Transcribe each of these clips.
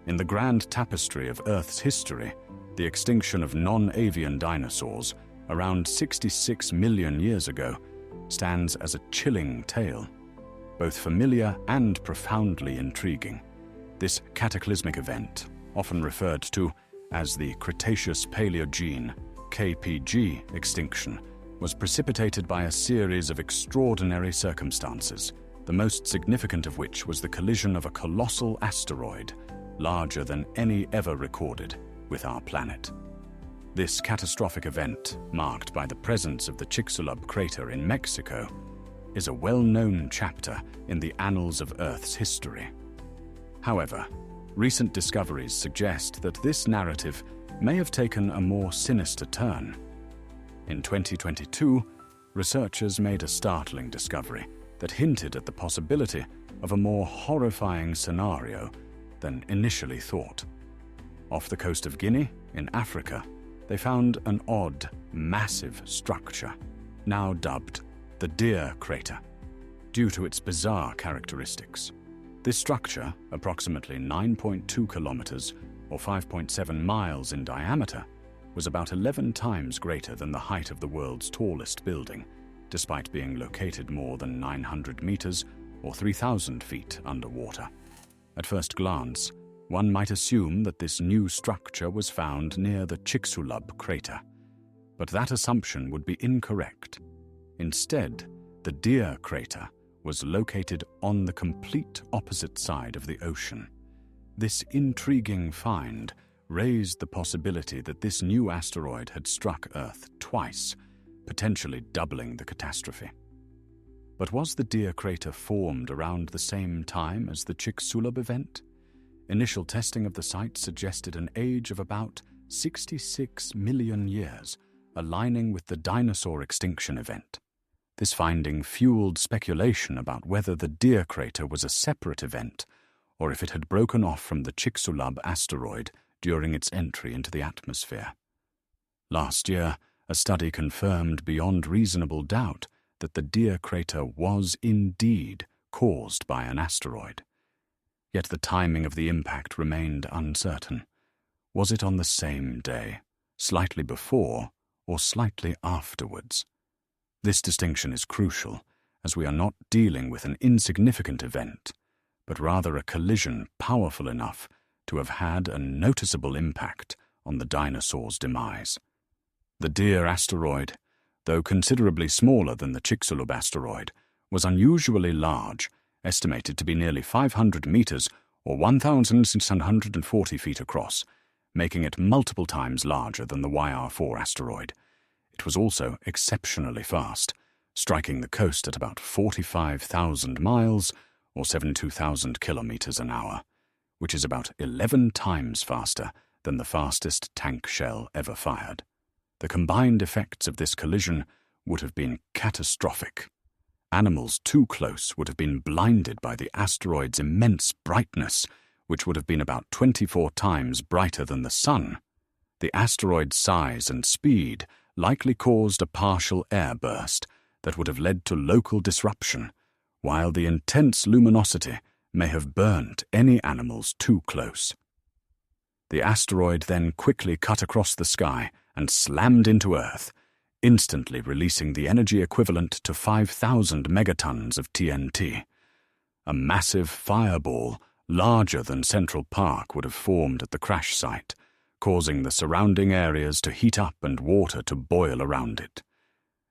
In the grand tapestry of Earth's history, the extinction of non-avian dinosaurs around 66 million years ago stands as a chilling tale, both familiar and profoundly intriguing. This cataclysmic event, often referred to as the Cretaceous-Paleogene (KPG) extinction, was precipitated by a series of extraordinary circumstances, the most significant of which was the collision of a colossal asteroid, larger than any ever recorded, with our planet. This catastrophic event, marked by the presence of the Chicxulub crater in Mexico, is a well-known chapter in the annals of Earth's history. However, recent discoveries suggest that this narrative may have taken a more sinister turn. In 2022, researchers made a startling discovery that hinted at the possibility of a more horrifying scenario than initially thought. Off the coast of Guinea, in Africa, they found an odd, massive structure, now dubbed the Deer Crater, due to its bizarre characteristics. This structure, approximately 9.2 kilometers or 5.7 miles in diameter, was about 11 times greater than the height of the world's tallest building, despite being located more than 900 meters or 3,000 feet underwater. At first glance, one might assume that this new structure was found near the Chicxulub crater, but that assumption would be incorrect. Instead, the Deer Crater was located on the complete opposite side of the ocean. This intriguing find raised the possibility that this new asteroid had struck Earth twice, potentially doubling the catastrophe. But was the Deer Crater formed around the same time as the Chicxulub event? Initial testing of the site suggested an age of about 66 million years, aligning with the dinosaur extinction event. This finding fueled speculation about whether the Deer Crater was a separate event, or if it had broken off from the Chicxulub asteroid during its entry into the atmosphere. Last year, a study confirmed beyond reasonable doubt that the Deer Crater was indeed caused by an asteroid. Yet the timing of the impact remained uncertain. Was it on the same day, slightly before, or slightly afterwards? This distinction is crucial, as we are not dealing with an insignificant event, but rather a collision powerful enough to have had a noticeable impact on the dinosaur's demise. The Deer asteroid, though considerably smaller than the Chicxulub asteroid, was unusually large, estimated to be nearly 500 meters or 1,640 feet across, making it multiple times larger than the YR4 asteroid. It was also exceptionally fast, striking the coast at about 45,000 miles or 72,000 kilometers an hour, which is about 11 times faster than the fastest tank shell ever fired. The combined effects of this collision would have been catastrophic. Animals too close would have been blinded by the asteroid's immense brightness, which would have been about 24 times brighter than the sun. The asteroid's size and speed likely caused a partial airburst that would have led to local disruption, while the intense luminosity may have burnt any animals too close. The asteroid then quickly cut across the sky and slammed into Earth, instantly releasing the energy equivalent to 5,000 megatons of TNT. A massive fireball, larger than Central Park, would have formed at the crash site, causing the surrounding areas to heat up and water to boil around it.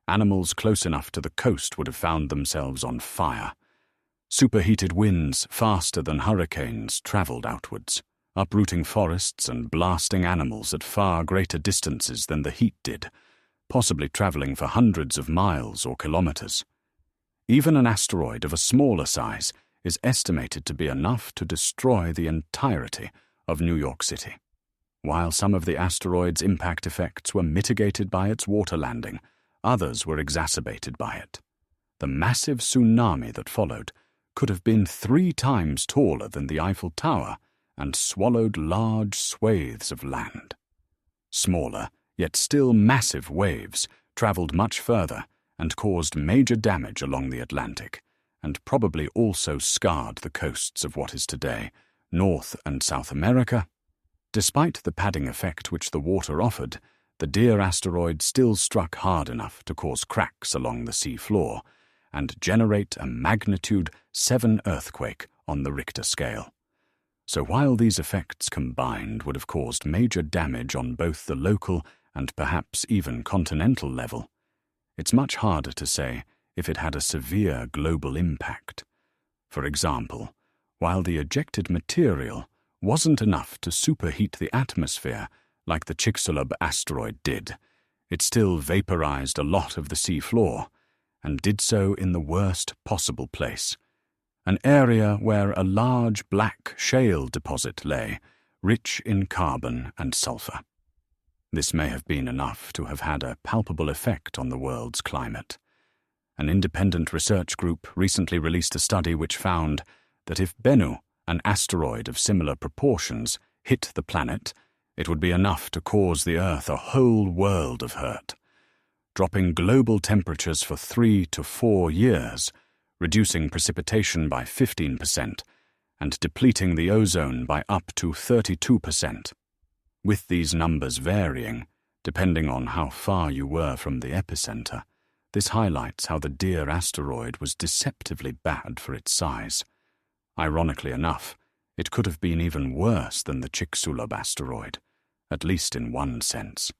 Animals close enough to the coast would have found themselves on fire. Superheated winds, faster than hurricanes, traveled outwards, uprooting forests and blasting animals at far greater distances than the heat did, possibly traveling for hundreds of miles or kilometers. Even an asteroid of a smaller size is estimated to be enough to destroy the entirety of New York City. While some of the asteroid's impact effects were mitigated by its water landing, others were exacerbated by it. The massive tsunami that followed could have been 3 times taller than the Eiffel Tower and swallowed large swathes of land. Smaller, yet still massive waves traveled much further and caused major damage along the Atlantic, and probably also scarred the coasts of what is today North and South America. Despite the padding effect which the water offered, the dear asteroid still struck hard enough to cause cracks along the sea floor and generate a magnitude 7 earthquake on the Richter scale. So while these effects combined would have caused major damage on both the local and perhaps even continental level, it's much harder to say if it had a severe global impact. For example, while the ejected material wasn't enough to superheat the atmosphere like the Chicxulub asteroid did, it still vaporized a lot of the sea floor, and did so in the worst possible place, an area where a large black shale deposit lay, rich in carbon and sulfur. This may have been enough to have had a palpable effect on the world's climate. An independent research group recently released a study which found that if Bennu, an asteroid of similar proportions, hit the planet, it would be enough to cause the Earth a whole world of hurt, dropping global temperatures for 3 to 4 years, reducing precipitation by 15%, and depleting the ozone by up to 32%. With these numbers varying, depending on how far you were from the epicenter, this highlights how the dear asteroid was deceptively bad for its size. Ironically enough, it could have been even worse than the Chicxulub asteroid, at least in one sense.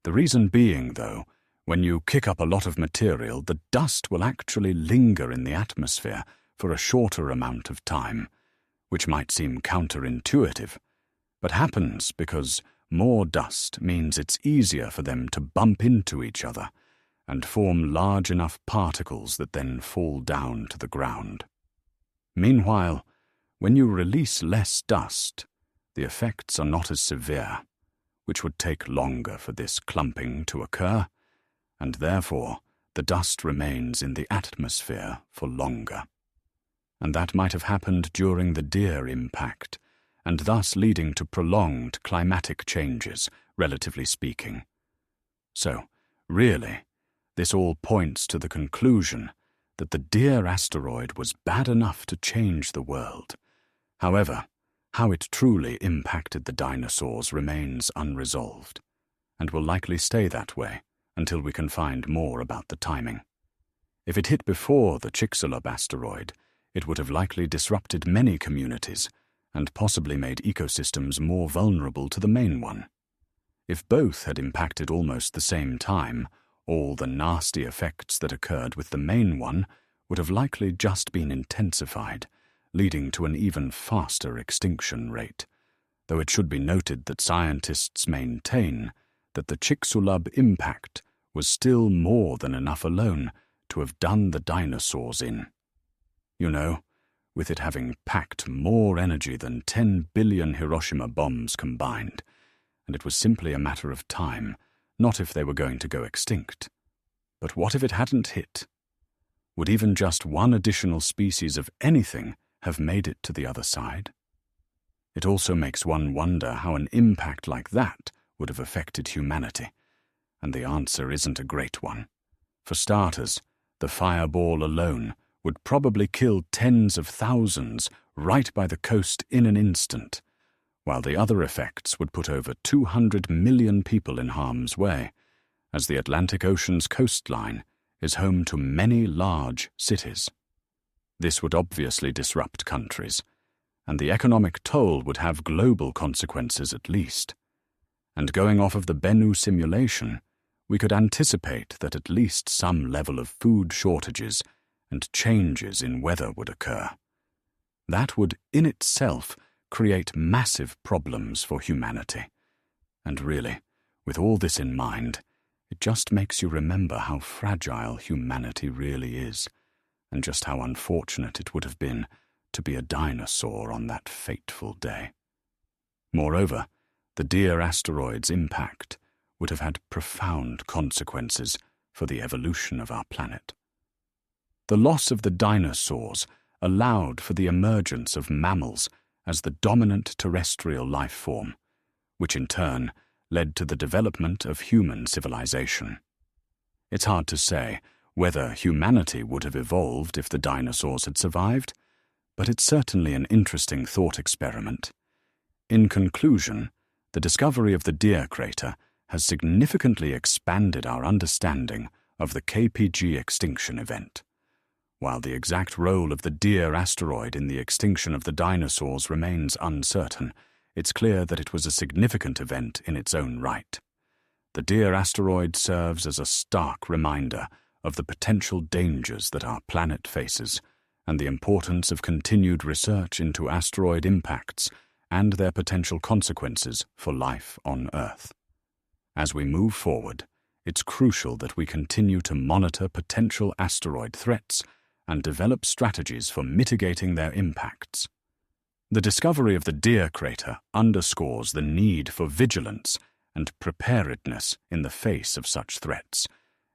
The reason being, though, when you kick up a lot of material, the dust will actually linger in the atmosphere for a shorter amount of time, which might seem counterintuitive, but happens because more dust means it's easier for them to bump into each other and form large enough particles that then fall down to the ground. Meanwhile, when you release less dust, the effects are not as severe, which would take longer for this clumping to occur, and therefore the dust remains in the atmosphere for longer. And that might have happened during the deer impact, and thus leading to prolonged climatic changes, relatively speaking. So, really, this all points to the conclusion that the deer asteroid was bad enough to change the world. However, how it truly impacted the dinosaurs remains unresolved, and will likely stay that way until we can find more about the timing. If it hit before the Chicxulub asteroid, it would have likely disrupted many communities and possibly made ecosystems more vulnerable to the main one. If both had impacted almost the same time, all the nasty effects that occurred with the main one would have likely just been intensified, leading to an even faster extinction rate, though it should be noted that scientists maintain that the Chicxulub impact was still more than enough alone to have done the dinosaurs in. You know, with it having packed more energy than 10 billion Hiroshima bombs combined, and it was simply a matter of time, not if they were going to go extinct. But what if it hadn't hit? Would even just one additional species of anything have made it to the other side? It also makes one wonder how an impact like that would have affected humanity, and the answer isn't a great one. For starters, the fireball alone would probably kill tens of thousands right by the coast in an instant, while the other effects would put over 200 million people in harm's way, as the Atlantic Ocean's coastline is home to many large cities. This would obviously disrupt countries, and the economic toll would have global consequences at least. And going off of the Bennu simulation, we could anticipate that at least some level of food shortages and changes in weather would occur. That would, in itself, create massive problems for humanity. And really, with all this in mind, it just makes you remember how fragile humanity really is, and just how unfortunate it would have been to be a dinosaur on that fateful day. Moreover, the dear asteroid's impact would have had profound consequences for the evolution of our planet. The loss of the dinosaurs allowed for the emergence of mammals as the dominant terrestrial life form, which in turn led to the development of human civilization. It's hard to say whether humanity would have evolved if the dinosaurs had survived, but it's certainly an interesting thought experiment. In conclusion, the discovery of the Deer crater has significantly expanded our understanding of the KPG extinction event. While the exact role of the Deer asteroid in the extinction of the dinosaurs remains uncertain, it's clear that it was a significant event in its own right. The Deer asteroid serves as a stark reminder of the potential dangers that our planet faces and the importance of continued research into asteroid impacts and their potential consequences for life on Earth. As we move forward, it's crucial that we continue to monitor potential asteroid threats and develop strategies for mitigating their impacts. The discovery of the Deer crater underscores the need for vigilance and preparedness in the face of such threats,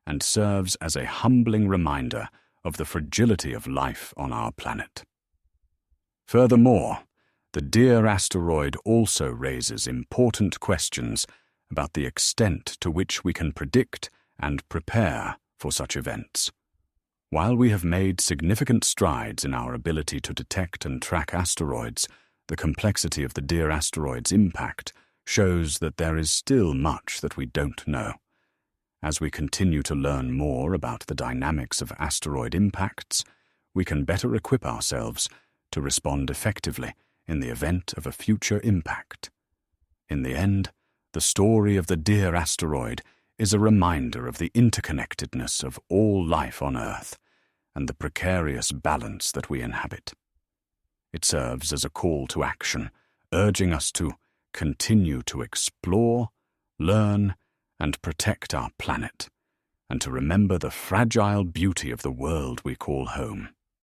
and serves as a humbling reminder of the fragility of life on our planet. Furthermore, the Deer asteroid also raises important questions about the extent to which we can predict and prepare for such events. While we have made significant strides in our ability to detect and track asteroids, the complexity of the Deer asteroid's impact shows that there is still much that we don't know. As we continue to learn more about the dynamics of asteroid impacts, we can better equip ourselves to respond effectively in the event of a future impact. In the end, the story of the Deer asteroid is a reminder of the interconnectedness of all life on Earth and the precarious balance that we inhabit. It serves as a call to action, urging us to continue to explore, learn, and protect our planet, and to remember the fragile beauty of the world we call home.